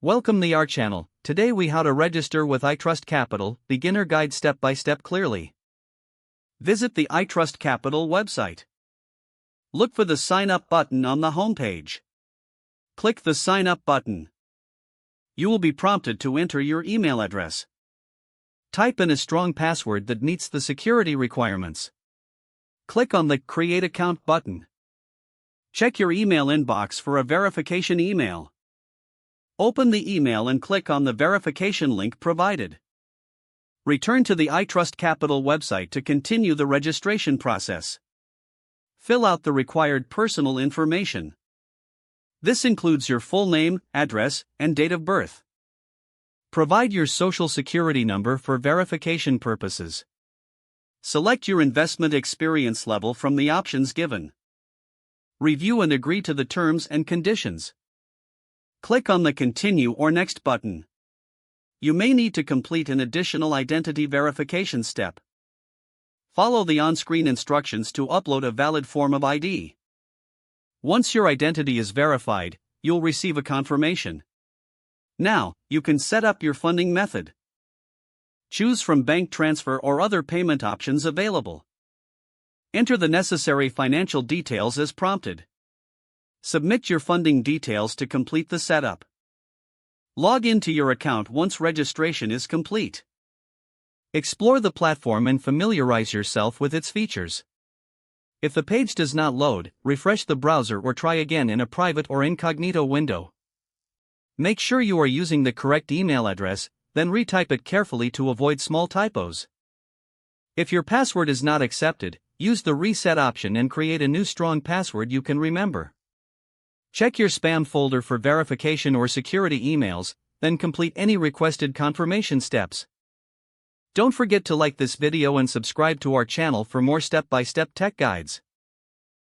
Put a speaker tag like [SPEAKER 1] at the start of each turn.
[SPEAKER 1] Welcome to our channel. Today we how to register with iTrustCapital, beginner guide step by step clearly. Visit the iTrustCapital website. Look for the sign up button on the homepage. Click the sign up button. You will be prompted to enter your email address. Type in a strong password that meets the security requirements. Click on the Create Account button. Check your email inbox for a verification email. Open the email and click on the verification link provided. Return to the iTrustCapital website to continue the registration process. Fill out the required personal information. This includes your full name, address, and date of birth. Provide your social security number for verification purposes. Select your investment experience level from the options given. Review and agree to the terms and conditions. Click on the Continue or Next button. You may need to complete an additional identity verification step. Follow the on-screen instructions to upload a valid form of ID. Once your identity is verified, you'll receive a confirmation. Now, you can set up your funding method. Choose from bank transfer or other payment options available. Enter the necessary financial details as prompted. Submit your funding details to complete the setup. Log into your account once registration is complete. Explore the platform and familiarize yourself with its features. If the page does not load, refresh the browser or try again in a private or incognito window. Make sure you are using the correct email address, then retype it carefully to avoid small typos. If your password is not accepted, use the reset option and create a new strong password you can remember. Check your spam folder for verification or security emails, then complete any requested confirmation steps. Don't forget to like this video and subscribe to our channel for more step-by-step tech guides.